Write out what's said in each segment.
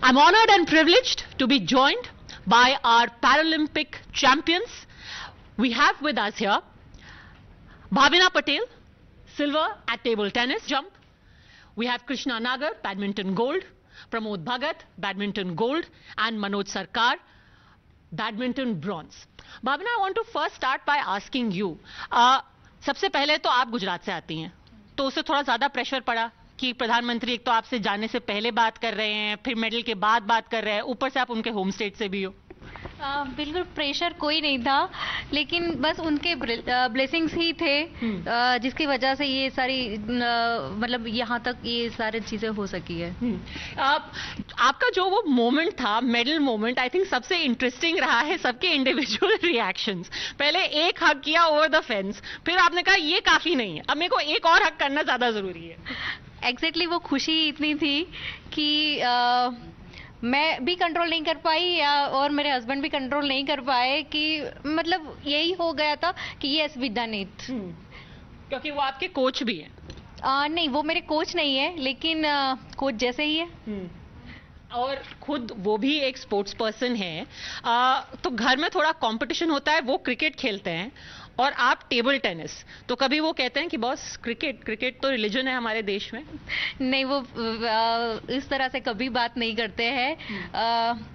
I'm honored and privileged to be joined by our Paralympic champions. We have with us here Bhavina Patel, silver at table tennis jump. We have Krishna Nagar, badminton gold. Pramod Bhagat, badminton gold. And Manoj Sarkar, badminton bronze. Bhavina, I want to first start by asking you. सबसे पहले तो आप गुजरात से आती हैं, तो उसे थोड़ा ज़्यादा प्रेशर पड़ा कि प्रधानमंत्री एक तो आपसे जाने से पहले बात कर रहे हैं, फिर मेडल के बाद बात कर रहे हैं, ऊपर से आप उनके होम स्टेट से भी हो। बिल्कुल प्रेशर कोई नहीं था, लेकिन बस उनके ब्लेसिंग्स ही थे जिसकी वजह से ये सारी मतलब यहाँ तक ये सारी चीज़ें हो सकी है। आपका जो वो मोमेंट था, मेडल मोमेंट, आई थिंक सबसे इंटरेस्टिंग रहा है सबके इंडिविजुअल रिएक्शंस। पहले एक हक किया ओवर द फेंस, फिर आपने कहा ये काफ़ी नहीं है, अब मेरे को एक और हक करना ज़्यादा ज़रूरी है। एग्जैक्टली वो खुशी इतनी थी कि मैं भी कंट्रोल नहीं कर पाई और मेरे हस्बैंड भी कंट्रोल नहीं कर पाए कि मतलब यही हो गया था कि यस वी डन इट। क्योंकि वो आपके कोच भी हैं। नहीं, वो मेरे कोच नहीं है, लेकिन कोच जैसे ही है। और खुद वो भी एक स्पोर्ट्स पर्सन है। तो घर में थोड़ा कंपटीशन होता है, वो क्रिकेट खेलते हैं और आप टेबल टेनिस, तो कभी वो कहते हैं कि बॉस क्रिकेट तो रिलीजन है हमारे देश में? नहीं, वो इस तरह से कभी बात नहीं करते हैं,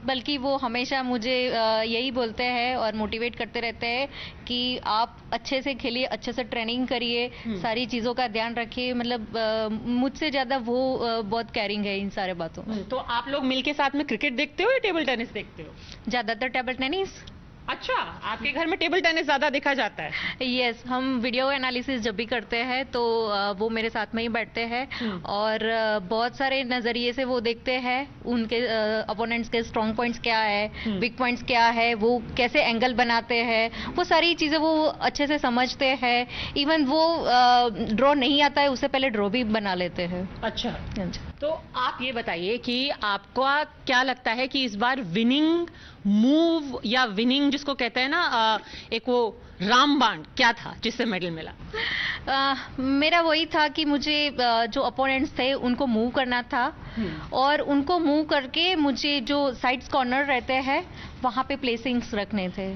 बल्कि वो हमेशा मुझे यही बोलते हैं और मोटिवेट करते रहते हैं कि आप अच्छे से खेलिए, अच्छे से ट्रेनिंग करिए, सारी चीज़ों का ध्यान रखिए। मतलब मुझसे ज़्यादा वो बहुत केयरिंग है इन सारे बातों में। तो आप लोग मिलके साथ में क्रिकेट देखते हो या टेबल टेनिस देखते हो? ज़्यादातर टेबल टेनिस। अच्छा, आपके घर में टेबल टेनिस ज्यादा देखा जाता है? यस, हम वीडियो एनालिसिस जब भी करते हैं तो वो मेरे साथ में ही बैठते हैं और बहुत सारे नजरिए से वो देखते हैं उनके अपोनेंट्स के स्ट्रॉन्ग पॉइंट्स क्या है, वीक पॉइंट्स क्या है, वो कैसे एंगल बनाते हैं, वो सारी चीजें वो अच्छे से समझते हैं। इवन वो ड्रॉ नहीं आता है उससे पहले ड्रॉ भी बना लेते हैं। अच्छा, तो आप ये बताइए कि आपको क्या लगता है कि इस बार विनिंग मूव या विनिंग जिसको कहते हैं ना, एक वो रामबाण क्या था जिससे मेडल मिला? मेरा वही था कि मुझे जो अपोनेंट्स थे उनको मूव करना था और उनको मूव करके मुझे जो साइड्स कॉर्नर रहते हैं वहाँ पे प्लेसिंग्स रखने थे।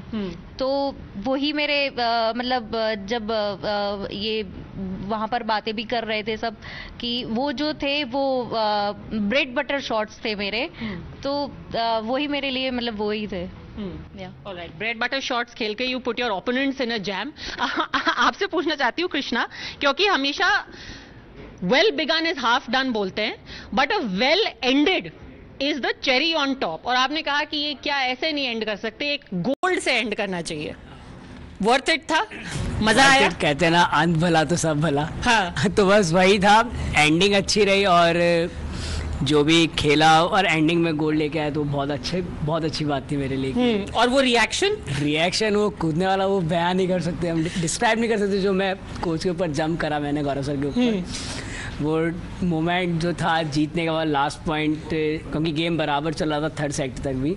तो वही मेरे मतलब जब ये वहाँ पर बातें भी कर रहे थे सब कि वो जो थे वो ब्रेड बटर शॉट्स थे मेरे, तो वही मेरे लिए मतलब वही थे। ऑलराइट, ब्रेड बटर शॉट्स खेल के you put your opponents in a jam. आपसे पूछना चाहती हूँ कृष्णा, क्योंकि हमेशा well begun is half done बोलते हैं, but a well ended is the cherry on top, और आपने कहा कि ये क्या ऐसे नहीं एंड कर सकते, एक गोल्ड से एंड करना चाहिए। वर्थ इट था? मजा आया? कहते हैं ना, अंत भला तो सब भला। हाँ। तो बस वही था, एंडिंग अच्छी रही और जो भी खेला और एंडिंग में गोल लेके आया तो बहुत अच्छी बात थी मेरे लिए। और वो रिएक्शन वो कूदने वाला, वो बयान नहीं कर सकते, हम डिस्क्राइब नहीं कर सकते। जो मैं कोच के ऊपर जंप करा मैंने गौरव सर के ऊपर, वो मोमेंट जो था जीतने के बाद लास्ट पॉइंट, क्योंकि गेम बराबर चल रहा था थर्ड सेट तक भी,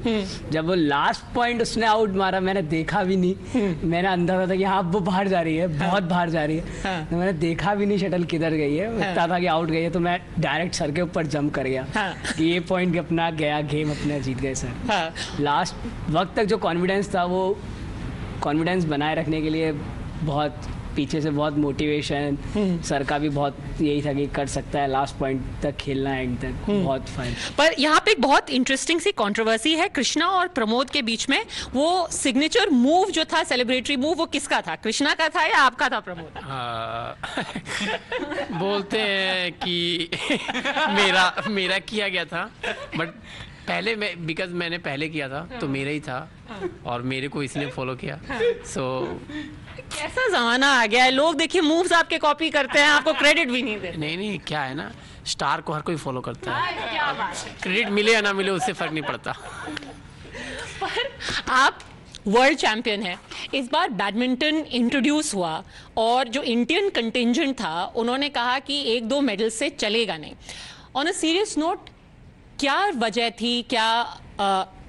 जब वो लास्ट पॉइंट उसने आउट मारा मैंने देखा भी नहीं। मैंने अंदाजा था कि हाँ वो बाहर जा रही है, बहुत बाहर जा रही है, तो मैंने देखा भी नहीं शटल किधर गई है, इतना था कि आउट गई है, तो मैं डायरेक्ट सर के ऊपर जंप कर गया कि ये पॉइंट अपना गया, गेम अपना जीत गए सर। लास्ट वक्त तक जो कॉन्फिडेंस था, वो कॉन्फिडेंस बनाए रखने के लिए बहुत पीछे से बहुत मोटिवेशन, सर का भी बहुत यही था कि कर सकता है, लास्ट पॉइंट तक खेलना है, एंड तक बहुत फाइन। पर यहाँ पे एक बहुत इंटरेस्टिंग सी कंट्रोवर्सी है कृष्णा और प्रमोद के बीच में। वो सिग्नेचर मूव जो था, सेलिब्रेटरी मूव, वो किसका था? कृष्णा का था या आपका था प्रमोद? बोलते हैं कि मेरा किया गया था, बट पहले बिकॉज मैंने पहले किया था तो मेरा ही था और मेरे को इसने फॉलो किया। सो कैसा जमाना आ गया है, लोग देखिए मूव्स आपके कॉपी करते हैं, आपको क्रेडिट भी नहीं देते। नहीं, क्या है ना, स्टार को हर कोई फॉलो करता है, क्रेडिट मिले या ना मिले उससे फर्क नहीं पड़ता। पर आप वर्ल्ड चैंपियन है, इस बार बैडमिंटन इंट्रोड्यूस हुआ और जो इंडियन कंटिंजेंट था उन्होंने कहा कि 1-2 मेडल से चलेगा नहीं। ऑन अ सीरियस नोट, क्या वजह थी? क्या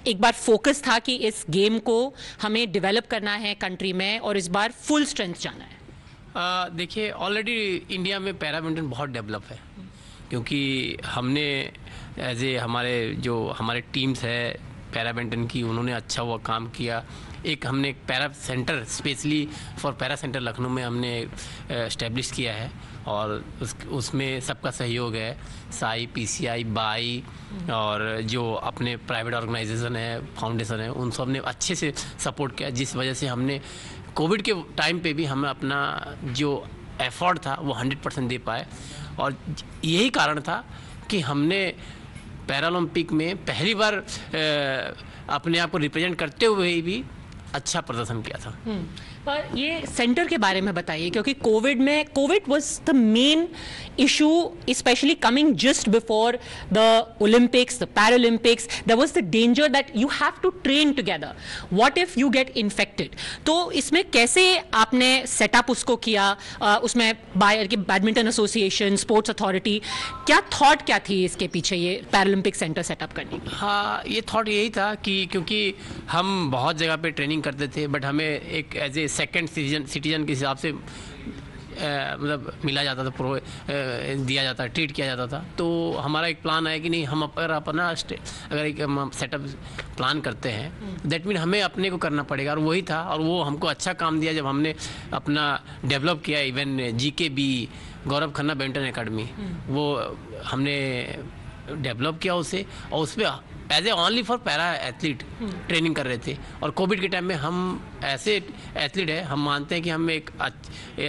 एक बार फोकस था कि इस गेम को हमें डेवलप करना है कंट्री में और इस बार फुल स्ट्रेंथ जाना है? देखिए, ऑलरेडी इंडिया में पैरामिंटन बहुत डेवलप है, क्योंकि हमने एज ए हमारे टीम्स है पैरा बैडमिंटन की, उन्होंने अच्छा हुआ काम किया। एक हमने एक para centre specially for para centre Lucknow में हमने इस्टेब्लिश किया है, और उसमें सबका सहयोग है, साई, पीसीआई, बाई और जो अपने प्राइवेट ऑर्गेनाइजेशन है, फाउंडेशन है, उन सब ने अच्छे से सपोर्ट किया, जिस वजह से हमने कोविड के टाइम पे भी हमें अपना जो एफर्ट था वो 100% दे पाए। और यही कारण था कि हमने पैरालंपिक में पहली बार अपने आप को रिप्रेजेंट करते हुए भी अच्छा प्रदर्शन किया था। पर ये सेंटर के बारे में बताइए, क्योंकि Covid was the main issue, specially coming just before the Olympics, the Paralympics. There was the danger that you have to train together, what if you get infected. तो इसमें कैसे आपने सेटअप उसको किया, उसमें बायर की बैडमिंटन एसोसिएशन, स्पोर्ट्स अथॉरिटी, क्या thought क्या थी इसके पीछे ये पैरालंपिक सेंटर सेटअप करने की? हाँ, ये थॉट यही था कि क्योंकि हम बहुत जगह पे ट्रेनिंग करते थे, बट हमें एक एज ए सेकेंड सिटीजन के हिसाब से मतलब मिला जाता था, दिया जाता, ट्रीट किया जाता था। तो हमारा एक प्लान आया कि नहीं, हम अगर एक सेटअप प्लान करते हैं, दैट मीन हमें अपने को करना पड़ेगा। और वही था, और वो हमको अच्छा काम दिया जब हमने अपना डेवलप किया। Even GKB Gaurav Khanna badminton academy, वो हमने डेवलप किया उसे, और उस पर as a only for para athlete training कर रहे थे। और कोविड के टाइम में हम ऐसे एथलीट है, हम मानते हैं कि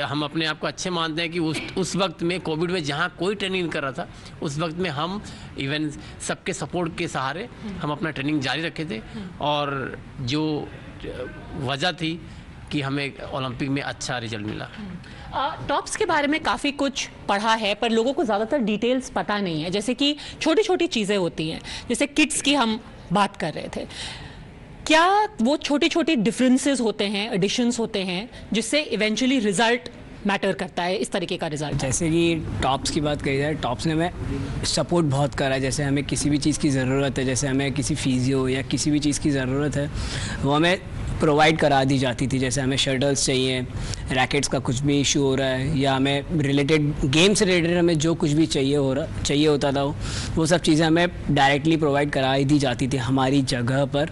हम अपने आप को अच्छे मानते हैं कि उस वक्त में कोविड में जहाँ कोई ट्रेनिंग नहीं कर रहा था, उस वक्त में हम इवन सबके सपोर्ट के सहारे हम अपना ट्रेनिंग जारी रखे थे। और जो वजह थी कि हमें ओलंपिक में अच्छा रिजल्ट मिला। टॉप्स के बारे में काफ़ी कुछ पढ़ा है, पर लोगों को ज़्यादातर डिटेल्स पता नहीं है। जैसे कि छोटी छोटी चीज़ें होती हैं, जैसे किट्स की हम बात कर रहे थे, क्या वो छोटी छोटी डिफरेंसेस होते हैं, एडिशंस होते हैं, जिससे इवेंचुअली रिजल्ट मैटर करता है, इस तरीके का रिजल्ट? जैसे कि टॉप्स की बात करी जाए, टॉप्स ने हमें सपोर्ट बहुत करा है। जैसे हमें किसी भी चीज़ की ज़रूरत है, जैसे हमें किसी फिजियो या किसी भी चीज़ की ज़रूरत है, वो हमें प्रोवाइड करा दी जाती थी। जैसे हमें शटल्स चाहिए, रैकेट्स का कुछ भी इशू हो रहा है, या हमें रिलेटेड गेम से रिलेटेड हमें जो कुछ भी चाहिए होता था, वो सब चीज़ें हमें डायरेक्टली प्रोवाइड कराई दी जाती थी हमारी जगह पर।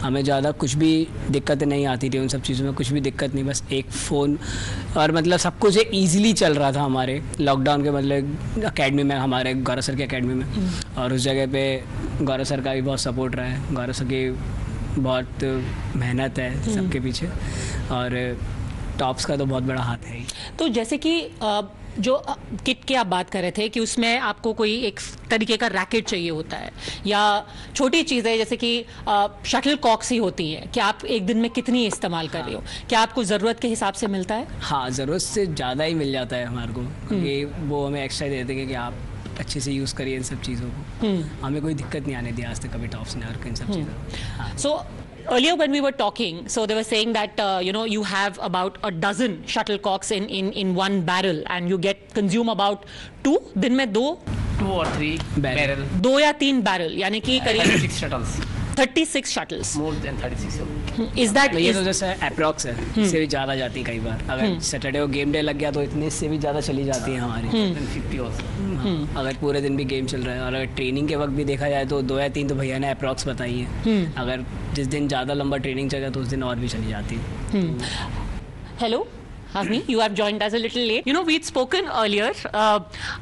हमें ज़्यादा कुछ भी दिक्कत नहीं आती थी, उन सब चीज़ों में कुछ भी दिक्कत नहीं, बस एक फ़ोन और मतलब सब कुछ ईज़िली चल रहा था हमारे लॉकडाउन के मतलब अकेडमी में, हमारे गौरव सर की अकेडमी में। और उस जगह पे गौरव सर का भी बहुत सपोर्ट रहा है, गौरव सर की बहुत मेहनत है सबके पीछे, और टॉप्स का तो बहुत बड़ा हाथ है ही। तो जैसे कि जो किट की आप बात कर रहे थे कि उसमें आपको कोई एक तरीके का रैकेट चाहिए होता है, या छोटी चीज़ें जैसे कि शटल कॉक्स ही होती हैं, कि आप एक दिन में कितनी इस्तेमाल कर रहे हो, क्या आपको ज़रूरत के हिसाब से मिलता है? हाँ, ज़रूरत से ज़्यादा ही मिल जाता है हमारे को, क्योंकि वो हमें एक्स्ट्रा देते हैं कि आप अच्छे से यूज़ करिए इन सब चीज़ों को। हमें कोई दिक्कत नहीं आने दी आज तक कभी टॉप्स ने और इन सब चीज़ों। So earlier when we were talking, so they were saying that you have about a dozen shuttlecocks in one barrel, and you consume about 2 दिन में 2 or 3 बैरल, 2 या 3 बैरल, यानी कि करीब 36 shuttles, 36 shuttles. More than 36। Is that ये तो जैसे approx है, इससे भी ज़्यादा जाती है कई बार। अगर सैटरडे को गेम डे लग गया तो इतने से भी ज़्यादा चली जाती है हमारी। 50 और अगर पूरे दिन भी गेम चल रहा है, और अगर ट्रेनिंग के वक्त भी देखा जाए तो 2 या 3 तो भैया ने अप्रॉक्स बताई है। अगर जिस दिन ज़्यादा लंबा ट्रेनिंग चल गया तो उस दिन और भी चली जाती है। Hello, Avni, you have joined us a little late. You know, we'd spoken earlier,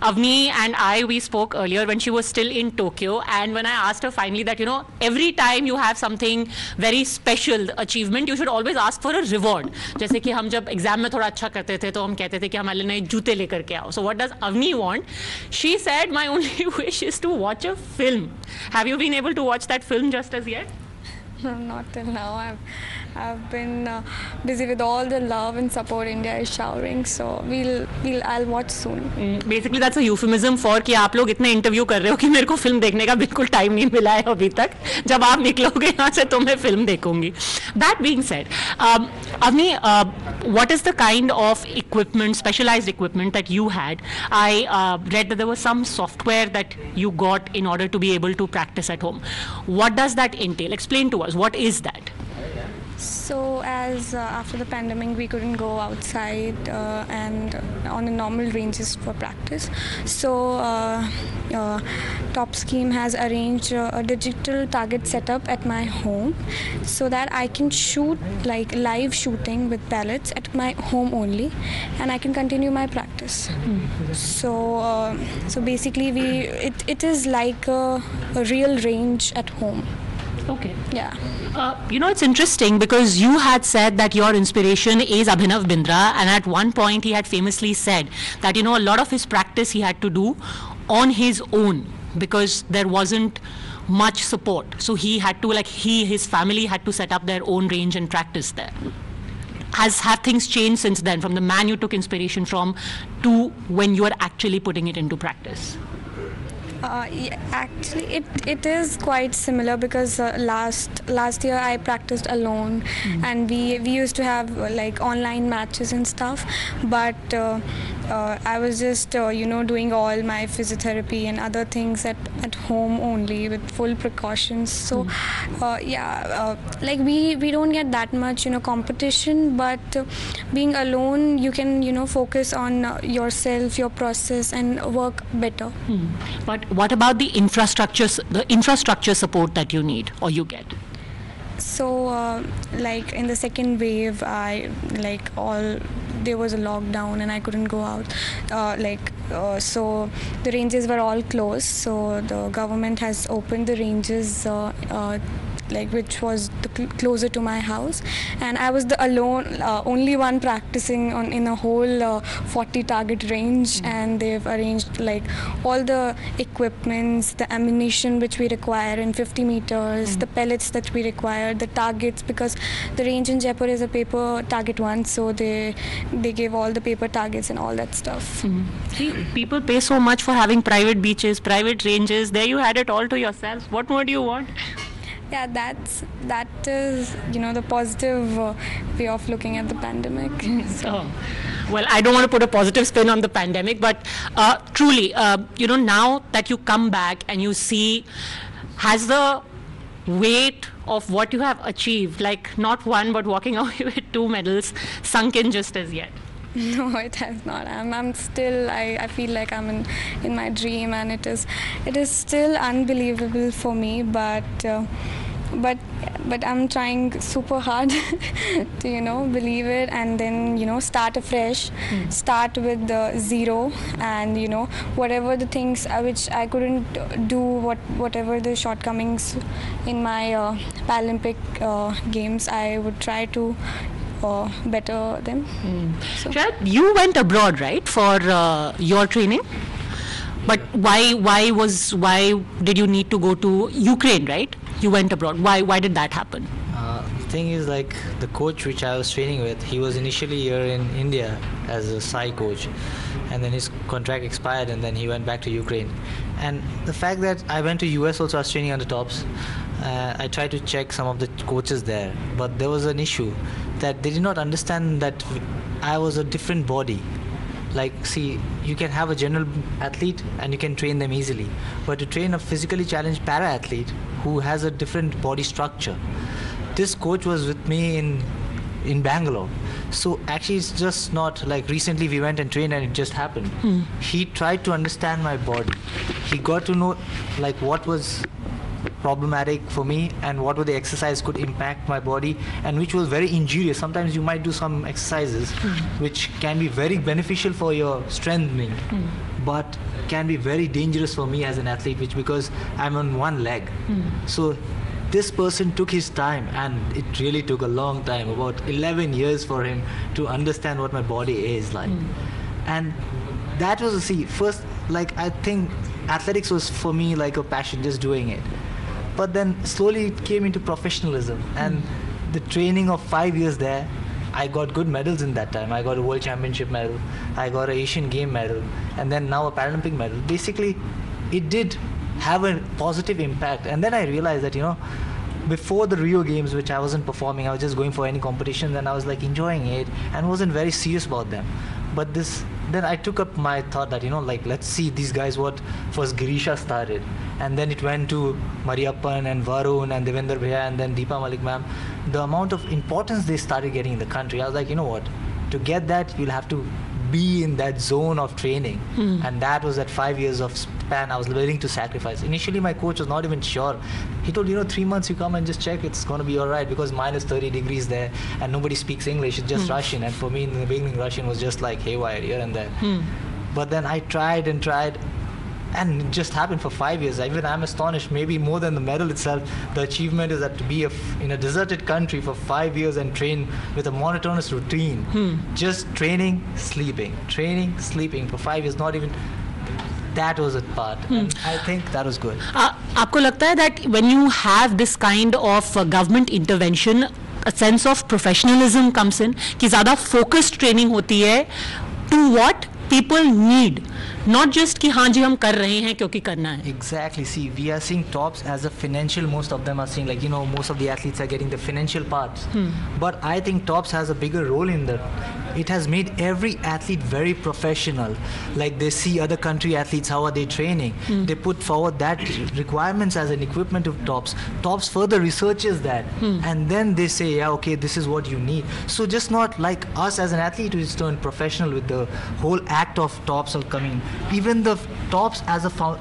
Avni and we spoke earlier when she was still in Tokyo, and when I asked her finally that, every time you have something very special achievement, you should always ask for a reward. जैसे कि हम जब exam में थोड़ा अच्छा करते थे तो हम कहते थे कि हमारे लिए नए जूते लेकर के आओ. So what does Avni want? She said, my only wish is to watch a film. Have you been able to watch that film just as yet? Not till now. I've been busy with all the love and support India is showering. So I'll watch soon. Basically that's a euphemism for कि आप लोग इतने interview कर रहे हो कि मेरे को फिल्म देखने का बिल्कुल टाइम नहीं मिला है अभी तक. जब आप निकलोगे यहाँ से तो मैं फिल्म देखूंगी. That being said, Avni, what is the kind of equipment, specialized equipment that you had? I read that there was some software that you got in order to be able to practice at home. What does that entail? Explain to us. What is that? So, as after the pandemic, we couldn't go outside and on the normal ranges for practice. So, Top Scheme has arranged a digital target setup at my home, so that I can shoot like live shooting with pellets at my home only, and I can continue my practice. So basically, it is like a real range at home. Okay. Yeah. It's interesting because you had said that your inspiration is Abhinav Bindra, and at one point he had famously said that, a lot of his practice he had to do on his own because there wasn't much support. So he had to, his family had to set up their own range and practice there. Have things changed since then, from the man you took inspiration from to when you are actually putting it into practice? Yeah, actually, it is quite similar because last year I practiced alone, and we used to have like online matches and stuff, but I was just doing all my physiotherapy and other things at home only with full precautions. So like we don't get that much competition, but being alone you can focus on yourself, your process, and work better. But what about the infrastructure support that you need or you get? So like in the second wave, there was a lockdown and I couldn't go out. So the ranges were all closed. So the government has opened the ranges which was closer to my house, and I was the only one practicing in a whole 40 target range, and they've arranged like all the equipments, the ammunition which we require in 50 meters, the pellets that we require, the targets, because the range in Jaipur is a paper target one, so they gave all the paper targets and all that stuff. See, people pay so much for having private beaches, private ranges. There you had it all to yourself. What more do you want? Yeah, that is the positive way of looking at the pandemic. So. Well, I don't want to put a positive spin on the pandemic, but truly, now that you come back and you see, has the weight of what you have achieved, like not one but walking away with 2 medals, sunk in just as yet? No, it has not. I'm still. I feel like I'm in my dream, and it is still unbelievable for me. But I'm trying super hard to believe it, and then start afresh, start with zero, and whatever the things which I couldn't do, whatever the shortcomings in my Paralympic games, I would try to better them. So. Shad, you went abroad, right, for your training? But why did you need to go to Ukraine, right? You went abroad. Why did that happen? The thing is, like, the coach which I was training with, he was initially here in India as a Sai coach, and then his contract expired, and then he went back to Ukraine. And the fact that I went to US also, I was training under Tops. I tried to check some of the coaches there, but there was an issue that they did not understand that I was a different body. Like, see, you can have a general athlete and you can train them easily, but to train a physically challenged para-athlete who has a different body structure, this coach was with me in Bangalore. So actually it's just not like recently we went and trained and it just happened. He tried to understand my body. He got to know like what was problematic for me and what were the exercises could impact my body and which was very injurious. Sometimes you might do some exercises which can be very beneficial for your strengthening, but can be very dangerous for me as an athlete, which because I'm on one leg. So this person took his time, and it really took a long time, about 11 years for him to understand what my body is like. And that was, first, like, I think athletics was for me like a passion, just doing it. But then slowly it came into professionalism, and the training of 5 years there, I got good medals in that time. I got a World Championship medal, I got an Asian Game medal, and then now a Paralympic medal. Basically, it did have a positive impact. And then I realized that, before the Rio Games, which I wasn't performing, I was just going for any competitions and I was like enjoying it and wasn't very serious about them. But this then I took up my thought that, like, let's see these guys, what first Girisha started, and then it went to Mariappan and Varun and Devendra Bhaiya and then Deepa Malik ma'am. The amount of importance they started getting in the country, I was like, you know what, to get that you'll have to be in that zone of training, and that was that 5 years of span I was willing to sacrifice. Initially my coach was not even sure. He told, 3 months you come and just check, it's going to be alright, because minus 30 degrees there and nobody speaks English, it's just Russian, and for me in the beginning Russian was just like haywire here and there. But then I tried and tried, and it just happened for 5 years. Even I'm astonished, maybe more than the medal itself. The achievement is that to be in a deserted country for 5 years and train with a monotonous routine, just training, sleeping for 5 years, not even. That was a part, and I think that was good. आपको लगता है that when you have this kind of government intervention, a sense of professionalism comes in, कि ज़्यादा focused training होती है to what people need, not just कि हाँ जी हम कर रहे हैं क्योंकि करना है. Exactly. See, we are seeing tops as a financial. Most of them are seeing, like, most of the athletes are getting the financial parts. But I think tops has a bigger role in that. It has made every athlete very professional. Like, they see other country athletes, how are they training? They put forward that requirements as an equipment of tops. Tops further researches that, and then they say, yeah, okay, this is what you need. So just not like us as an athlete who is turned professional with the whole act of tops are coming. Even the tops as a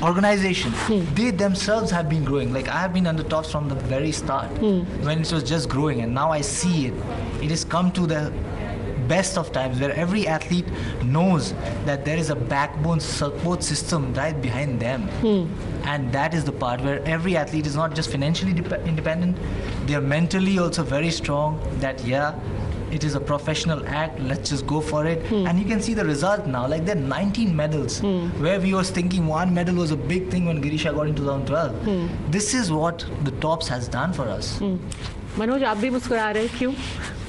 organization, they themselves have been growing. Like, I have been under tops from the very start, when it was just growing, and now I see it has come to the best of times where every athlete knows that there is a backbone support system right behind them, and that is the part where every athlete is not just financially independent, they are mentally also very strong, that it is a professional act, let's just go for it. And you can see the result now, like there are 19 medals, where we was thinking one medal was a big thing when Girisha got in 2012. This is what the tops has done for us. Manoj, आप भी मुस्कुरा रहे हैं, क्यों?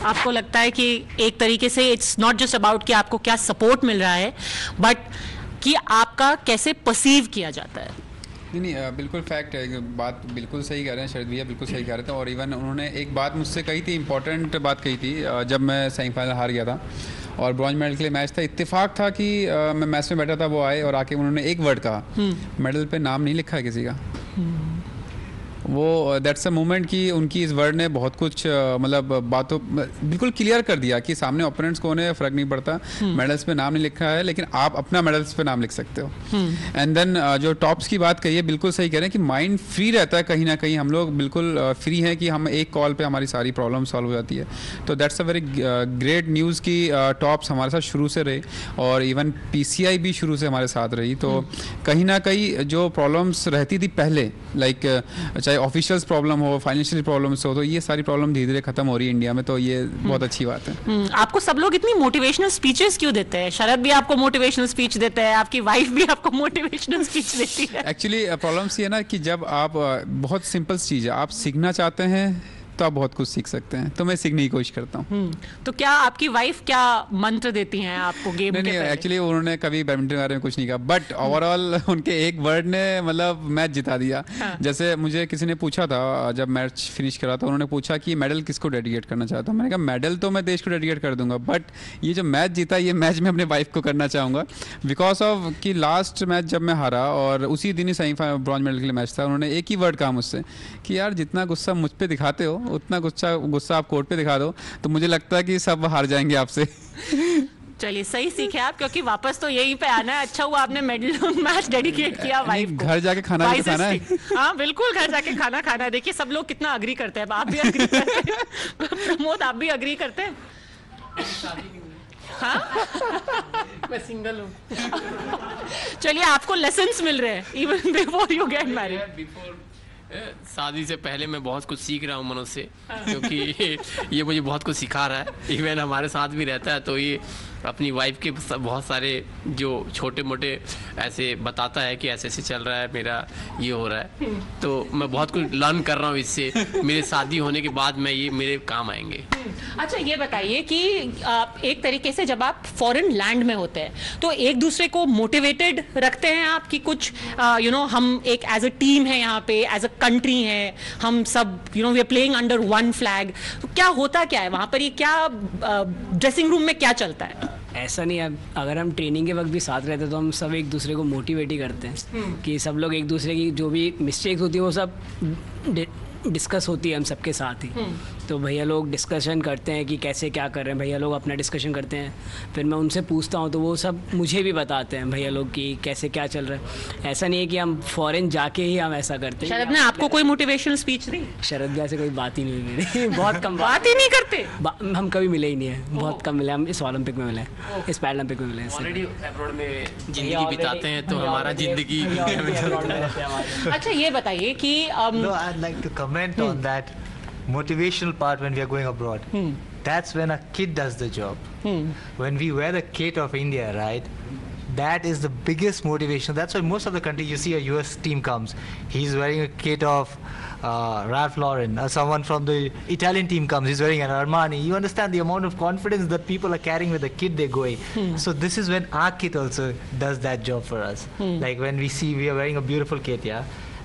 आपको लगता है कि एक तरीके से इट्स नॉट जस्ट अबाउट कि आपको क्या सपोर्ट मिल रहा है, बट कि आपका कैसे परसीव किया जाता है? नहीं, बिल्कुल फैक्ट है, बात बिल्कुल सही कह रहे हैं शरद भैया, बिल्कुल सही कह रहे थे. और इवन उन्होंने एक बात मुझसे कही थी, इंपॉर्टेंट बात कही थी, जब मैं सेमीफाइनल हार गया था और ब्रॉन्ज मेडल के लिए मैच था. इत्तेफाक था कि मैं मैच में बैठा था, वो आए और आके उन्होंने एक वर्ड कहा, मेडल पे नाम नहीं लिखा है किसी का. वो दैट्स अ मोमेंट कि उनकी इस वर्ड ने बहुत कुछ मतलब बातों बिल्कुल क्लियर कर दिया कि सामने ओपोनेंट्स कौन है फ़र्क नहीं पड़ता, मेडल्स पे नाम नहीं लिखा है लेकिन आप अपना मेडल्स पे नाम लिख सकते हो. एंड देन जो टॉप्स की बात कही है, बिल्कुल सही कह रहे हैं कि माइंड फ्री रहता है कहीं ना कहीं. हम लोग बिल्कुल फ्री हैं कि हम एक कॉल पे हमारी सारी प्रॉब्लम सॉल्व हो जाती है. तो that's a very great news कि टॉप्स हमारे साथ शुरू से रहे और इवन PCI भी शुरू से हमारे साथ रही. तो कहीं ना कहीं जो प्रॉब्लम्स रहती थी पहले, लाइक चाहे ऑफिशियल्स प्रॉब्लम हो, फाइनेंशियल प्रॉब्लम्स हो, तो ये सारी प्रॉब्लम धीरे धीरे खत्म हो रही है इंडिया में. तो ये बहुत अच्छी बात है. आपको सब लोग इतनी मोटिवेशनल स्पीचेस क्यों देते हैं? शरद भी आपको मोटिवेशनल स्पीच देते हैं, आपकी वाइफ भी आपको मोटिवेशनल स्पीच देती है. एक्चुअली प्रॉब्लम्स ये है ना कि जब आप बहुत सिंपल चीज़ है, आप सीखना चाहते हैं तो आप बहुत कुछ सीख सकते हैं, तो मैं सीखने की कोशिश करता हूँ. तो क्या आपकी वाइफ क्या मंत्र देती हैं आपको गेम के पहले? एक्चुअली उन्होंने कभी बैडमिंटन के बारे में कुछ नहीं कहा, बट ओवरऑल उनके एक वर्ड ने मतलब मैच जिता दिया. जैसे मुझे किसी ने पूछा था जब मैच फिनिश करा था, उन्होंने पूछा कि मेडल किसको डेडिकेट करना चाहता हूँ. मैंने कहा मेडल तो मैं देश को डेडिकेट कर दूंगा, बट ये जो मैच जीता ये मैच मैं अपने वाइफ को करना चाहूँगा, बिकॉज ऑफ कि लास्ट मैच जब मैं हारा और उसी दिन ही सेमीफाइनल ब्रॉन्ज मेडल के लिए मैच था, उन्होंने एक ही वर्ड कहा मुझसे कि यार जितना गुस्सा मुझ पर दिखाते हो उतना गुस्सा आप कोर्ट पे दिखा दो, तो मुझे लगता है कि सब हार जाएंगे आपसे. चलिए, सही सीखे आप, क्योंकि वापस तो यही पे आना है. अच्छा हुआ आपने मेडल मैच डेडिकेट किया वाइफ को. घर जाके खाना भी खाना है. हाँ बिल्कुल, घर जाके खाना खाना है. देखिए सब लोग कितना अग्री करते हैं. आप भी अग्री करते हैं प्रमोद, आप भी अग्री करते हैं? हाँ मैं सिंगल हूँ. चलिए, आपको लेसन्स मिल रहे हैं even before you get married. शादी से पहले मैं बहुत कुछ सीख रहा हूँ मनोज से, क्योंकि ये मुझे बहुत कुछ सिखा रहा है. इवन हमारे साथ भी रहता है, तो ये अपनी वाइफ के बहुत सारे जो छोटे मोटे ऐसे बताता है कि ऐसे ऐसे चल रहा है, मेरा ये हो रहा है. तो मैं बहुत कुछ लर्न कर रहा हूँ इससे. मेरे शादी होने के बाद मैं ये मेरे काम आएंगे. अच्छा, ये बताइए कि एक तरीके से जब आप फॉरेन लैंड में होते हैं तो एक दूसरे को मोटिवेटेड रखते हैं आप कि कुछ हम एक एज अ टीम है यहाँ पे, एज अ कंट्री है, हम सब we are playing under one flag. तो क्या होता क्या है वहाँ पर? ये क्या ड्रेसिंग रूम में क्या चलता है? ऐसा नहीं है, अगर हम ट्रेनिंग के वक्त भी साथ रहते तो हम सब एक दूसरे को मोटिवेट ही करते हैं कि सब लोग एक दूसरे की जो भी मिस्टेक्स होती है वो सब डिस्कस होती है हम सबके साथ ही। तो भैया लोग डिस्कशन करते हैं कि कैसे क्या कर रहे हैं, भैया लोग अपना डिस्कशन करते हैं, फिर मैं उनसे पूछता हूँ तो वो सब मुझे भी बताते हैं भैया लोग कि कैसे क्या चल रहा है। ऐसा नहीं है कि हम फॉरेन जाके ही हम ऐसा करते हैं। शरद ने आपको कोई मोटिवेशनल स्पीच दी? शरद भैया से कोई बात ही नहीं हुई मेरी बहुत कम बात ही नहीं करते? हम कभी मिले ही नहीं है, बहुत कम मिले। हम इस ओलंपिक में मिले, इस पैरालंपिक में मिले। ऑलरेडी अब्रॉड में जिंदगी बिताते हैं तो हमारा जिंदगी अच्छा ये बताइए कि No, I'd like to comment on that motivational part when we are going abroad. That's when a kid does the job. When we wear the kit of India, right? That is the biggest motivation. That's why most of the country, you see a US team comes, he's wearing a kit of Ralph Lauren, or someone from the Italian team comes, he's wearing an Armani. You understand the amount of confidence that people are carrying with the kit they're going. So this is when our kit also does that job for us. Like when we see we are wearing a beautiful kit, yeah.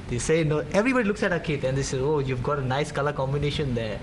They say no. Everybody looks at our kit and they say, "Oh, you've got a nice color combination there."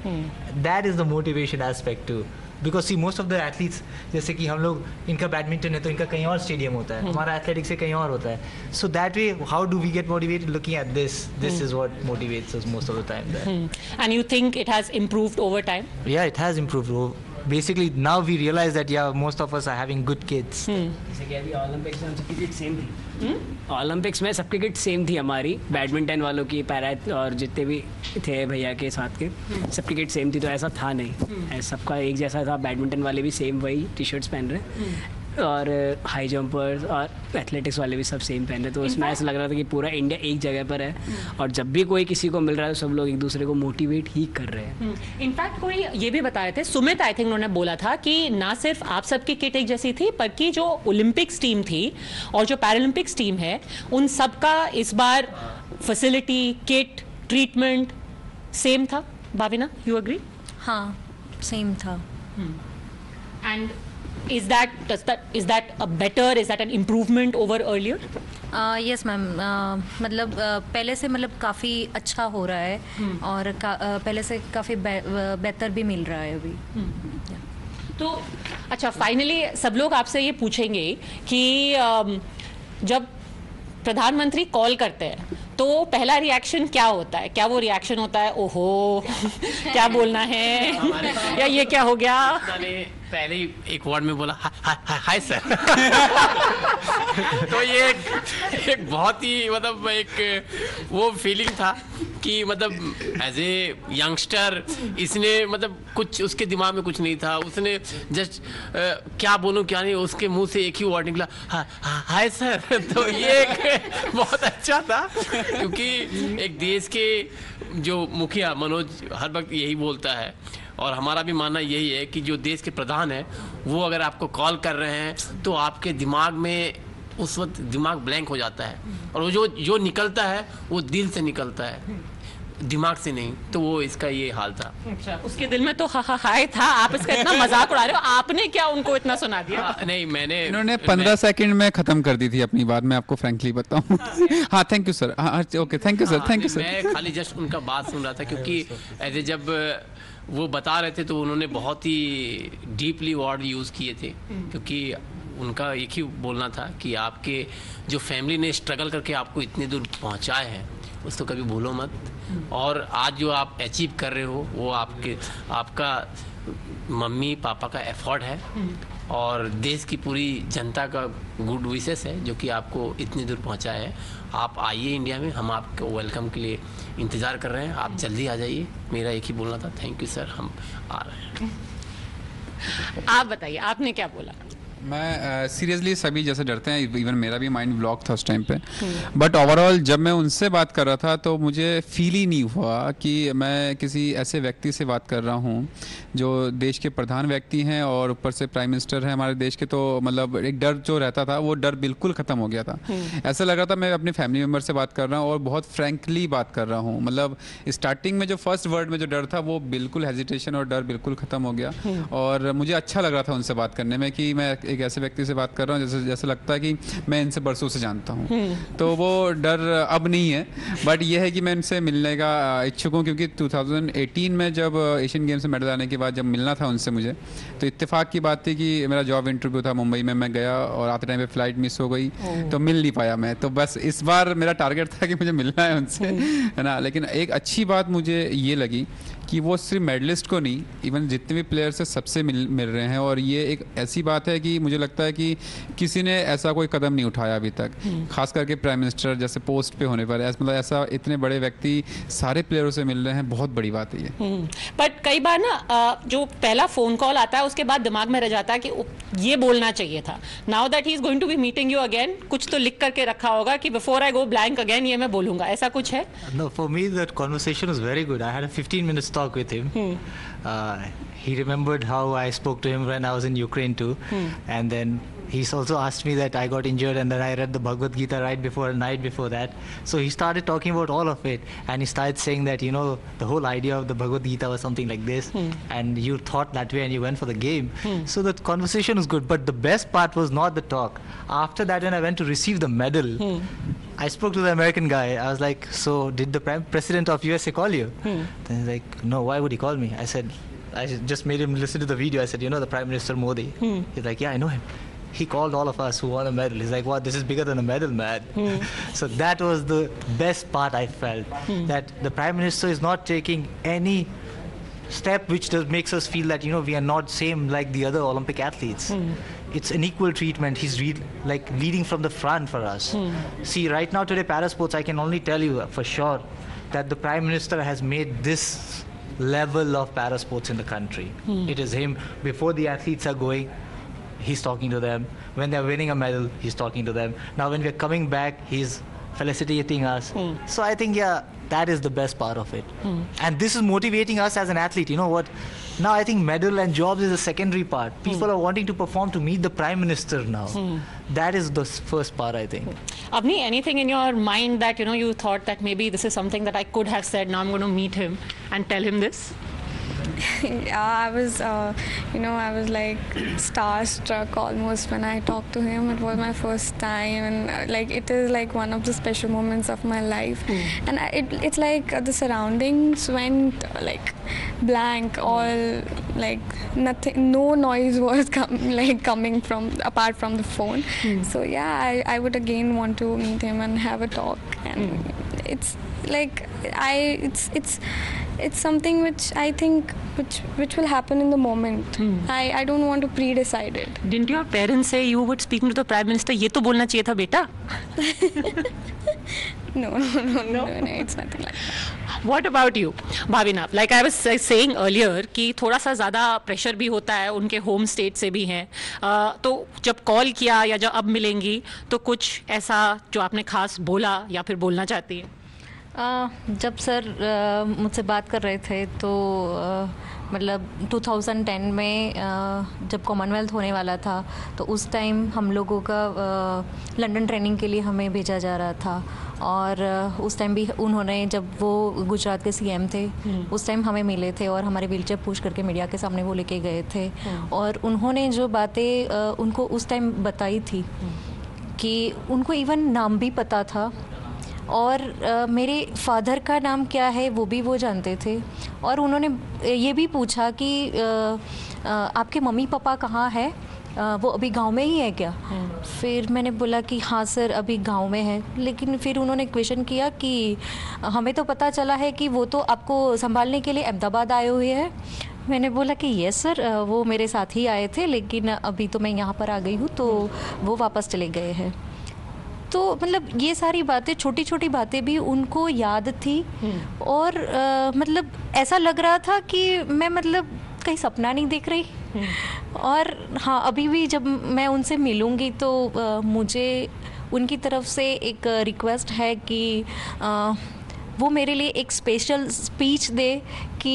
That is the motivation aspect too. Because see, most of the athletes, जैसे कि हम लोग इनका badminton है तो इनका कहीं और स्टेडियम होता है, हमारा एथलेटिक्स से कहीं और होता है. So that way, how do we get motivated? Looking at this, this is what motivates us most of the time. There. And you think it has improved over time? Yeah, it has improved. Basically, now we realize that yeah, most of us are having good kids. जैसे कि अभी Olympics में सबकी kit same थी। Olympics में सबकी kit same थी हमारी, बैडमिंटन वालों की, पैरा और जितने भी थे भैया के साथ के, सबकी किट सेम थी। तो ऐसा था नहीं, सबका एक जैसा था। बैडमिंटन वाले भी सेम वही टी शर्ट्स पहन रहे और हाई जंपर्स और एथलेटिक्स वाले भी सब सेम पहन रहे। तो इसमें ऐसा लग रहा था कि पूरा इंडिया एक जगह पर है और जब भी कोई किसी को मिल रहा है तो सब लोग एक दूसरे को मोटिवेट ही कर रहे हैं। इनफैक्ट कोई ये भी बता रहे थे, सुमित आई थिंक उन्होंने बोला था कि ना सिर्फ आप सबकी किट एक जैसी थी, बल्कि जो ओलंपिक्स टीम थी और जो पैरालंपिक्स टीम है उन सबका इस बार फैसिलिटी, किट, ट्रीटमेंट सेम था। Bhavina, you agree? हाँ, सेम था। And is that a better, is that an improvement over earlier? Yes ma'am, मतलब पहले से मतलब काफ़ी अच्छा हो रहा है और पहले से काफ़ी बेहतर भी मिल रहा है अभी। तो अच्छा, फाइनली सब लोग आपसे ये पूछेंगे कि जब प्रधानमंत्री कॉल करते हैं तो पहला रिएक्शन क्या होता है? क्या वो रिएक्शन होता है ओहो क्या बोलना है या ये क्या हो गया? पहले ही एक वर्ड में बोला हाय सर। तो ये एक बहुत ही मतलब एक वो फीलिंग था कि मतलब एज ए यंगस्टर इसने मतलब कुछ उसके दिमाग में कुछ नहीं था, उसने जस्ट क्या बोलूं क्या नहीं, उसके मुंह से एक ही वर्ड निकला हाय सर। तो ये एक बहुत अच्छा था क्योंकि एक देश के जो मुखिया मनोज हर वक्त यही बोलता है और हमारा भी मानना यही है कि जो देश के प्रधान है वो अगर आपको कॉल कर रहे हैं तो आपके दिमाग में उस वक्त दिमाग ब्लैंक हो जाता है और वो जो निकलता है वो दिल से निकलता है, दिमाग से नहीं। तो वो इसका ये हाल था। अच्छा, उसके दिल में तो हाय था, आप इसका इतना मजाक उड़ा रहे हो, आपने क्या उनको इतना सुना दिया? नहीं, इन्होंने 15 सेकंड में खत्म कर दी थी अपनी बात, मैं आपको फ्रैंकली बताऊं। हाँ, थैंक यू सर। हाँ, okay, thank you sir, thank you sir. मैं खाली जस्ट उनका बात सुन रहा था क्योंकि ऐसे जब वो बता रहे थे तो उन्होंने बहुत ही डीपली वर्ड यूज़ किए थे क्योंकि उनका एक ही बोलना था कि आपके जो फैमिली ने स्ट्रगल करके आपको इतने दूर पहुंचाए हैं उसको कभी भूलो मत, और आज जो आप अचीव कर रहे हो वो आपका मम्मी पापा का एफर्ट है और देश की पूरी जनता का गुड विशेस है जो कि आपको इतनी दूर पहुंचाया है। आप आइए इंडिया में, हम आपको वेलकम के लिए इंतज़ार कर रहे हैं, आप जल्दी आ जाइए। मेरा एक ही बोलना था, थैंक यू सर, हम आ रहे हैं। आप बताइए, आपने क्या बोला? मैं सीरियसली सभी जैसे डरते हैं, इवन मेरा भी माइंड ब्लॉक था उस टाइम पे, बट ओवरऑल जब मैं उनसे बात कर रहा था तो मुझे फील ही नहीं हुआ कि मैं किसी ऐसे व्यक्ति से बात कर रहा हूँ जो देश के प्रधान व्यक्ति हैं और ऊपर से प्राइम मिनिस्टर हैं हमारे देश के। तो मतलब एक डर जो रहता था वो डर बिल्कुल ख़त्म हो गया था। ऐसा लग रहा था मैं अपने फैमिली मेम्बर से बात कर रहा हूँ और बहुत फ्रैंकली बात कर रहा हूँ। मतलब स्टार्टिंग में जो फर्स्ट वर्ड में जो डर था वो बिल्कुल हेजिटेशन और डर बिल्कुल ख़त्म हो गया और मुझे अच्छा लग रहा था उनसे बात करने में कि मैं एक ऐसे व्यक्ति से बात कर रहा हूँ जैसे लगता है कि मैं इनसे बरसों से जानता हूँ। तो वो डर अब नहीं है, बट ये है कि मैं इनसे मिलने का इच्छुक हूँ, क्योंकि 2018 में जब एशियन गेम्स में मेडल आने के बाद जब मिलना था उनसे मुझे, तो इत्तेफाक की बात थी कि मेरा जॉब इंटरव्यू था मुंबई में, मैं गया और आते टाइम पे फ्लाइट मिस हो गई, तो मिल नहीं पाया मैं। तो बस इस बार मेरा टारगेट था कि मुझे मिलना है उनसे, है ना। लेकिन एक अच्छी बात मुझे ये लगी कि वो सिर्फ मेडलिस्ट को नहीं, इवन जितने भी प्लेयर्स हैं सबसे मिल रहे हैं। और ये एक ऐसी बात है कि मुझे लगता है कि किसी ने ऐसा कोई कदम नहीं उठाया अभी तक, खास करके प्राइम मिनिस्टर जैसे पोस्ट पे होने पर, मतलब ऐसा इतने बड़े व्यक्ति सारे प्लेयरों से मिल रहे हैं, बहुत बड़ी बात है ये। बट कई बार ना जो पहला फोन कॉल आता है उसके बाद दिमाग में रह जाता है कि ये बोलना चाहिए था। Now that he is going to be meeting you again, कुछ तो लिख करके रखा होगा कि before I go blank again ये मैं बोलूंगा, ऐसा कुछ है? No, for me that conversation was very good. I had a 15 minutes talk with him. He remembered how I spoke to him when I was in Ukraine too, and then he's also asked me that I got injured and then I read the Bhagavad Gita night before that. So he started talking about all of it, and he started saying that, you know, the whole idea of the Bhagavad Gita was something like this, and you thought that way and you went for the game. So the conversation was good, but the best part was not the talk. After that, when I went to receive the medal, I spoke to the American guy. I was like, so did the President of USA call you? Then he's like, no, why would he call me? I said, I just made him listen to the video. I said, you know, the Prime Minister Modi. He's like, yeah, I know him. He called all of us who won a medal. He's like, wow, this is bigger than a medal, man. So that was the best part I felt, that the Prime Minister is not taking any step which makes us feel that, you know, we are not same like the other Olympic athletes. It's an equal treatment. He's like leading from the front for us. See, right now today, parasports, I can only tell you for sure that the Prime Minister has made this level of parasports in the country. It is him. Before the athletes are going, he's talking to them. When they're winning a medal, he's talking to them. Now when we're coming back, he's felicitating us. So I think, yeah, that is the best part of it. And this is motivating us as an athlete. You know what? Now I think medal and jobs is a secondary part. People are wanting to perform to meet the Prime Minister now. That is the first part, I think. Avni, anything in your mind that, you know, you thought that maybe this is something that I could have said, now I'm going to meet him and tell him this? Yeah, I was, you know, I was like starstruck almost when I talked to him. It was my first time, and like it is like one of the special moments of my life. And it's like the surroundings went like blank, all like nothing, no noise was coming from apart from the phone. So yeah, I would again want to meet him and have a talk. And it's like it's something which I think which will happen in the moment. I don't want to pre-decide it. Didn't your parents say you would speak to the Prime Minister? ये तो बोलना चाहिए था बेटा. No, it's nothing like that. What about you, Bhavina? Like I was saying earlier कि थोड़ा सा ज़्यादा प्रेशर भी होता है, उनके होम स्टेट से भी हैं, तो जब कॉल किया या जब अब मिलेंगी तो कुछ ऐसा जो आपने खास बोला या फिर बोलना चाहती है? जब सर मुझसे बात कर रहे थे तो मतलब 2010 में जब कॉमनवेल्थ होने वाला था तो उस टाइम हम लोगों का लंदन ट्रेनिंग के लिए हमें भेजा जा रहा था, और उस टाइम भी उन्होंने, जब वो गुजरात के सीएम थे, उस टाइम हमें मिले थे और हमारे व्हीलचेयर पुश करके मीडिया के सामने वो लेके गए थे। और उन्होंने जो बातें उनको उस टाइम बताई थी कि उनको इवन नाम भी पता था, और मेरे फादर का नाम क्या है वो भी वो जानते थे, और उन्होंने ये भी पूछा कि आपके मम्मी पापा कहाँ है, वो अभी गांव में ही है क्या? फिर मैंने बोला कि हाँ सर अभी गांव में है। लेकिन फिर उन्होंने क्वेश्चन किया कि हमें तो पता चला है कि वो तो आपको संभालने के लिए अहमदाबाद आए हुए हैं। मैंने बोला कि यस सर, वो मेरे साथ ही आए थे, लेकिन अभी तो मैं यहाँ पर आ गई हूँ, तो वो वापस चले गए हैं। तो मतलब ये सारी बातें, छोटी छोटी बातें भी उनको याद थी, और मतलब ऐसा लग रहा था कि मैं मतलब कहीं सपना नहीं देख रही। और हाँ, अभी भी जब मैं उनसे मिलूँगी तो मुझे उनकी तरफ से एक रिक्वेस्ट है कि वो मेरे लिए एक स्पेशल स्पीच दे कि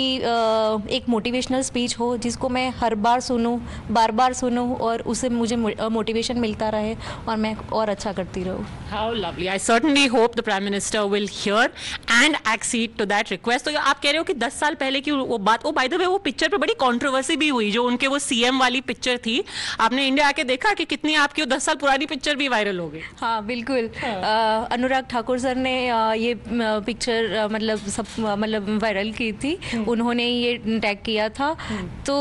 एक मोटिवेशनल स्पीच हो जिसको मैं हर बार सुनूं, बार बार सुनूं और उससे मुझे मोटिवेशन मिलता रहे और मैं और अच्छा करती रहूं. How lovely. I certainly hope the Prime Minister will hear and accede to that request. तो आप कह रहे हो कि 10 साल पहले की वो बात, बाय द वे वो पिक्चर पे बड़ी कंट्रोवर्सी भी हुई, जो उनके वो सीएम वाली पिक्चर थी. आपने इंडिया आके देखा कि कितनी आपकी वो 10 साल पुरानी पिक्चर भी वायरल हो गई. हाँ बिल्कुल. अनुराग ठाकुर सर ने ये पिक्चर मतलब वायरल की थी. उन्होंने ये टैग किया था. तो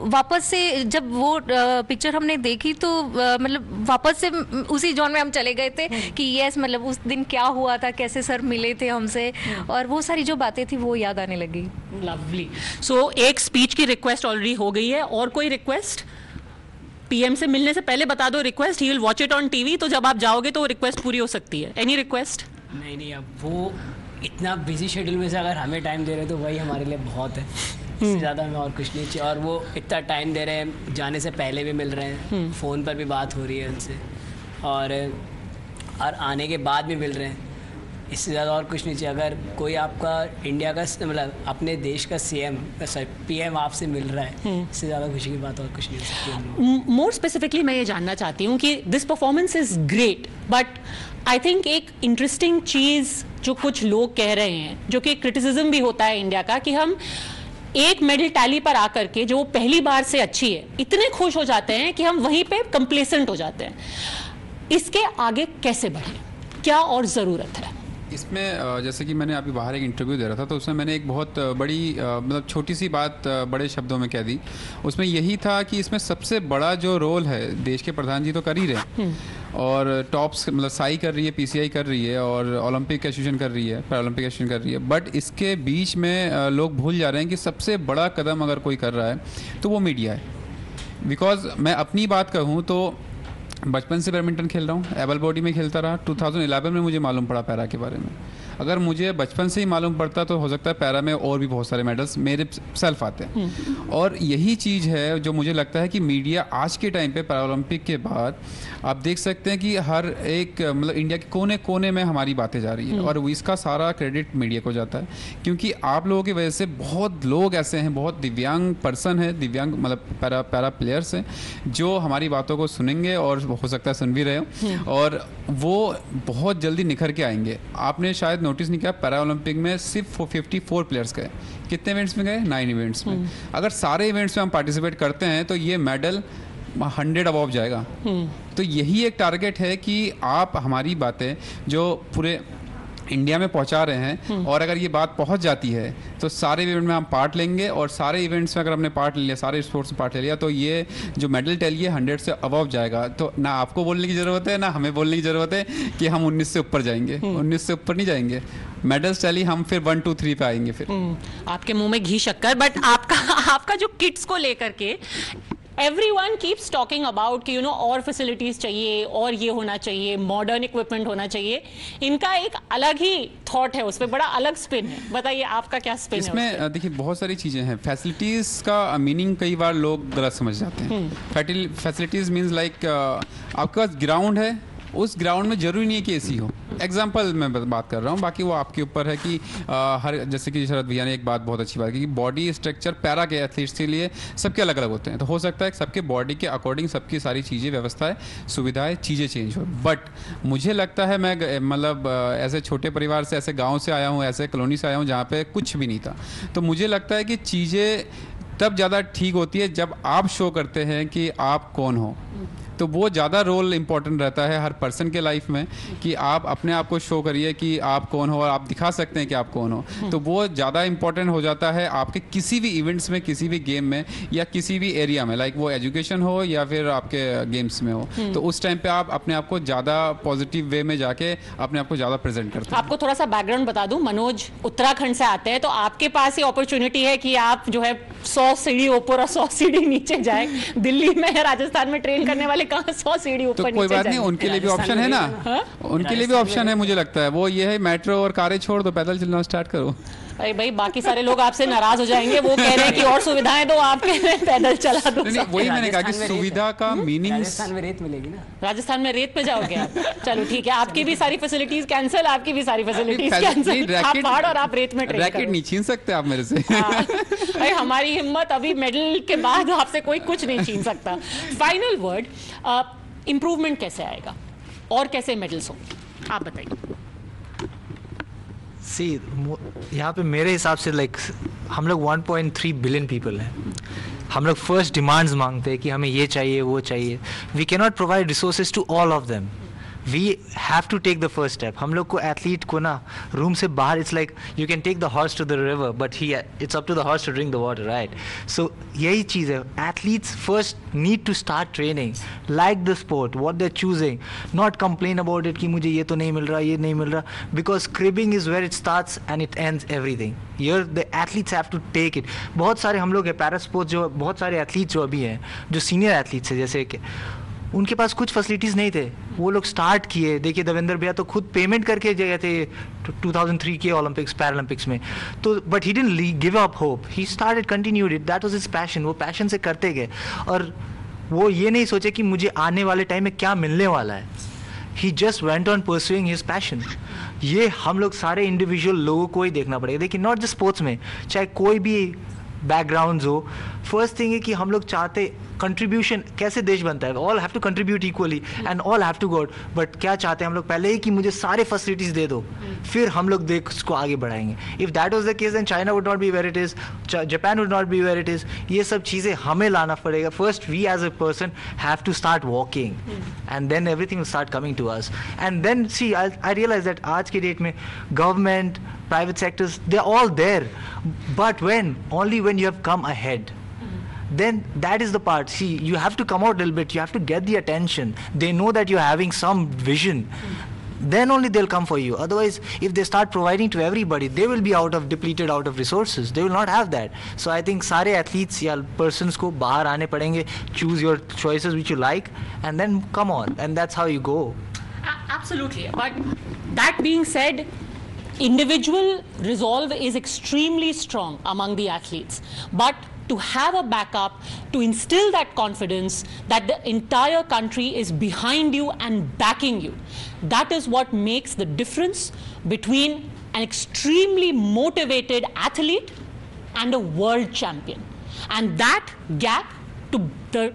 वापस से जब वो पिक्चर हमने देखी तो मतलब वापस से उसी जॉन में हम चले गए थे कि यस मतलब उस दिन क्या हुआ था, कैसे सर मिले थे हमसे, और वो सारी जो बातें थी वो याद आने लगी. लवली. सो एक स्पीच की रिक्वेस्ट ऑलरेडी हो गई है. और कोई रिक्वेस्ट? पीएम से मिलने से पहले बता दो request. He will watch it on TV, तो जब आप जाओगे तो रिक्वेस्ट पूरी हो सकती है. Any request? नहीं, अब वो इतना बिजी शेड्यूल में से अगर हमें टाइम दे रहे तो वही हमारे लिए बहुत है. इससे ज़्यादा हमें और कुछ नहीं चाहिए. और वो इतना टाइम दे रहे हैं, जाने से पहले भी मिल रहे हैं, फ़ोन पर भी बात हो रही है उनसे, और आने के बाद भी मिल रहे हैं. इससे ज़्यादा और कुछ नहीं चाहिए. अगर कोई आपका इंडिया का मतलब अपने देश का पीएम आपसे मिल रहा है, इससे ज़्यादा खुशी की बात और कुछ नहीं हो सकती. मोर स्पेसिफिकली मैं ये जानना चाहती हूँ कि this performance is great, but I think एक इंटरेस्टिंग चीज़ जो कुछ लोग कह रहे हैं, जो कि क्रिटिसिज्म भी होता है इंडिया का, कि हम एक मेडल टैली पर आकर के जो पहली बार से अच्छी है इतने खुश हो जाते हैं कि हम वहीं पे कंप्लेसेंट हो जाते हैं. इसके आगे कैसे बढ़ें, क्या और ज़रूरत है? इसमें जैसे कि मैंने अभी बाहर एक इंटरव्यू दे रहा था तो उसमें मैंने एक बहुत बड़ी मतलब छोटी सी बात बड़े शब्दों में कह दी. उसमें यही था कि इसमें सबसे बड़ा जो रोल है देश के प्रधान जी तो कर ही रहे हैं, और टॉप्स मतलब साई कर रही है, पीसीआई कर रही है, और ओलंपिक एसोसिएशन कर रही है, पैरालंपिक एसोसिएशन कर रही है. बट इसके बीच में लोग भूल जा रहे हैं कि सबसे बड़ा कदम अगर कोई कर रहा है तो वो मीडिया है. बिकॉज मैं अपनी बात कहूँ तो बचपन से बैडमिंटन खेल रहा हूँ, एबल बॉडी में खेलता रहा. 2011 में मुझे मालूम पड़ा पैरा के बारे में. अगर मुझे बचपन से ही मालूम पड़ता तो हो सकता है पैरा में और भी बहुत सारे मेडल्स मेरे सेल्फ आते हैं. और यही चीज़ है जो मुझे लगता है कि मीडिया आज के टाइम पे पैरालंपिक के बाद आप देख सकते हैं कि हर एक मतलब इंडिया के कोने कोने में हमारी बातें जा रही है, और इसका सारा क्रेडिट मीडिया को जाता है. क्योंकि आप लोगों की वजह से बहुत लोग ऐसे हैं, बहुत दिव्यांग पर्सन है, दिव्यांग मतलब पैरा प्लेयर्स हैं, जो हमारी बातों को सुनेंगे और हो सकता है सुन भी रहे हो, और वो बहुत जल्दी निखर के आएंगे. आपने शायद नोटिस नहीं किया, पैरा ओलंपिक में सिर्फ 54 प्लेयर्स गए. कितने इवेंट्स में गए? 9 इवेंट्स में. अगर सारे इवेंट्स में हम पार्टिसिपेट करते हैं तो ये मेडल 100 अबव जाएगा. तो यही एक टारगेट है कि आप हमारी बातें जो पूरे इंडिया में पहुंचा रहे हैं, और अगर ये बात पहुंच जाती है तो सारे इवेंट में हम पार्ट लेंगे, और सारे इवेंट्स में अगर हमने पार्ट ले लिया, सारे स्पोर्ट्स में पार्ट ले लिया, तो ये जो मेडल टैली है 100 से अबव जाएगा. तो ना आपको बोलने की ज़रूरत है ना हमें बोलने की ज़रूरत है कि हम 19 से ऊपर जाएंगे. 19 से ऊपर नहीं जाएंगे. मेडल्स टैली हम फिर 1, 2, 3 पे आएंगे. फिर आपके मुंह में घी शक्कर. बट आपका जो किड्स को लेकर के everyone keeps talking about कि और फैसिलिटीज चाहिए, और ये होना चाहिए, मॉडर्न इक्विपमेंट होना चाहिए. इनका एक अलग ही थॉट है, उस पर बड़ा अलग स्पिन है. बताइए आपका क्या स्पिन है इसमें? देखिए बहुत सारी चीज़ें हैं. फैसिलिटीज़ का मीनिंग कई बार लोग गलत समझ जाते हैं. फैसिलिटीज़ मीन्स लाइक आपके पास ग्राउंड है, उस ग्राउंड में जरूरी नहीं है कि एसी हो. एग्जाम्पल मैं बात कर रहा हूँ, बाकी वो आपके ऊपर है कि हर जैसे कि शरद भैया ने एक बात बहुत अच्छी बात की कि बॉडी स्ट्रक्चर पैरा के एथलीट्स के लिए सबके अलग अलग होते हैं. तो हो सकता है कि सबके बॉडी के अकॉर्डिंग सबकी सारी चीज़ें, व्यवस्थाएं, सुविधाएं, चीज़ें चेंज हो. बट मुझे लगता है मैं मतलब ऐसे छोटे परिवार से, ऐसे गाँव से आया हूँ, ऐसे कॉलोनी से आया हूँ जहाँ पर कुछ भी नहीं था. तो मुझे लगता है कि चीज़ें तब ज़्यादा ठीक होती है जब आप शो करते हैं कि आप कौन हो. तो वो ज़्यादा रोल इम्पॉर्टेंट रहता है हर पर्सन के लाइफ में, कि आप अपने आप को शो करिए कि आप कौन हो, और आप दिखा सकते हैं कि आप कौन हो. तो वो ज़्यादा इम्पॉर्टेंट हो जाता है आपके किसी भी इवेंट्स में, किसी भी गेम में, या किसी भी एरिया में, लाइक वो एजुकेशन हो या फिर आपके गेम्स में हो. तो उस टाइम पे आप अपने आप को ज़्यादा पॉजिटिव वे में जाके अपने आप को ज़्यादा प्रेजेंट करते हैं. आपको थोड़ा सा बैकग्राउंड बता दूं, मनोज उत्तराखंड से आते हैं, तो आपके पास ये अपॉर्चुनिटी है कि आप जो है 100 सीढ़ी ऊपर और 100 सीढ़ी नीचे जाए. दिल्ली में, राजस्थान में ट्रेन करने वाले कहाँ 100 सीढ़ी ऊपर नीचे. तो कोई बात नहीं, उनके लिए भी ऑप्शन है ना. उनके लिए भी ऑप्शन है. मुझे लगता है वो ये है, मेट्रो और कारें छोड़ दो, पैदल चलना स्टार्ट करो. अरे भाई बाकी सारे लोग आपसे नाराज हो जाएंगे, वो कह रहे हैं कि और सुविधाएं दो, आप कह रहे हैं पैदल चला दो। नहीं, वही मैंने कहा कि सुविधा का मीनिंग राजस्थान में रेत मिलेगी ना, राजस्थान में रेत पे जाओगे आप? चलो ठीक है, आपकी भी सारी फैसिलिटीज कैंसिल, आपकी भी सारी फैसिलिटीज कैंसिल, आप पहाड़ और आप रेत में ट्रेन रैकेट नहीं छीन सकते आप मेरे से। अरे हमारी हिम्मत, अभी मेडल के बाद आपसे कोई कुछ नहीं छीन सकता। फाइनल वर्ड, इंप्रूवमेंट कैसे आएगा और कैसे मेडल्स हो, आप बताइए। सी यहाँ पे मेरे हिसाब से लाइक हम लोग 1.3 बिलियन पीपल हैं, हम लोग फर्स्ट डिमांड्स मांगते हैं कि हमें ये चाहिए वो चाहिए। We can not provide resources to all of them, we have to take the first step. हम लोग को एथलीट को ना रूम से बाहर, it's like you can take the horse to the river but he it's up to the horse to drink the water, right? So यही चीज़ है, athletes first need to start training like the sport what they are choosing, not complain about it कि मुझे ये तो नहीं मिल रहा, ये नहीं मिल रहा, because cribbing is where it starts and it ends everything. Here the athletes have to take it. बहुत सारे हम लोग हैं पैरा स्पोर्ट्स, जो बहुत सारे एथलीट्स जो अभी हैं, जो सीनियर एथलीट्स हैं, जैसे कि उनके पास कुछ फैसिलिटीज़ नहीं थे, वो लोग स्टार्ट किए। देखिए देवेंद्र भैया तो खुद पेमेंट करके गए थे 2003 के ओलंपिक्स पैरालंपिक्स में, तो but he didn't give up hope, he started continued it, that was his passion, वो पैशन से करते गए और वो ये नहीं सोचे कि मुझे आने वाले टाइम में क्या मिलने वाला है। He just went on pursuing his passion. ये हम लोग सारे इंडिविजुअल लोगों को ही देखना पड़ेगा। देखिए नॉट जस्ट स्पोर्ट्स में, चाहे कोई भी बैकग्राउंड्स हो, फर्स्ट थिंग है कि हम लोग चाहते कंट्रीब्यूशन, कैसे देश बनता है, all have to contribute equally and all have to go, but क्या चाहते हैं हम लोग पहले ही कि मुझे सारे फैसिलिटीज दे दो, फिर हम लोग देख उसको आगे बढ़ाएंगे। If that was the case then China would not be where it is, Japan would not be where it is. ये सब चीज़ें हमें लाना पड़ेगा। First we as a person have to start walking and then everything will start coming to us. And then see I realise that आज के date में government, private sectors, they're all there, but only when you have come ahead, then that is the part. See, you have to come out a little bit, you have to get the attention, they know that you're having some vision, then only they'll come for you. Otherwise, if they start providing to everybody, they will be depleted out of resources, they will not have that. So I think सारे athletes या persons को बाहर आने पड़ेंगे, choose your choices which you like and then come on, and that's how you go. Absolutely, but that being said, individual resolve is extremely strong among the athletes, but to have a backup, to instill that confidence that the entire country is behind you and backing you, that is what makes the difference between an extremely motivated athlete and a world champion. And that gap, the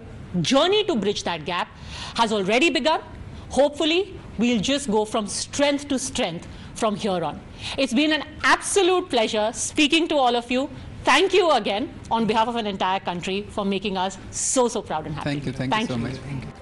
journey to bridge that gap has already begun. Hopefully we'll just go from strength to strength from here on. It's been an absolute pleasure speaking to all of you. Thank you again on behalf of an entire country for making us so proud and happy. Thank you so much.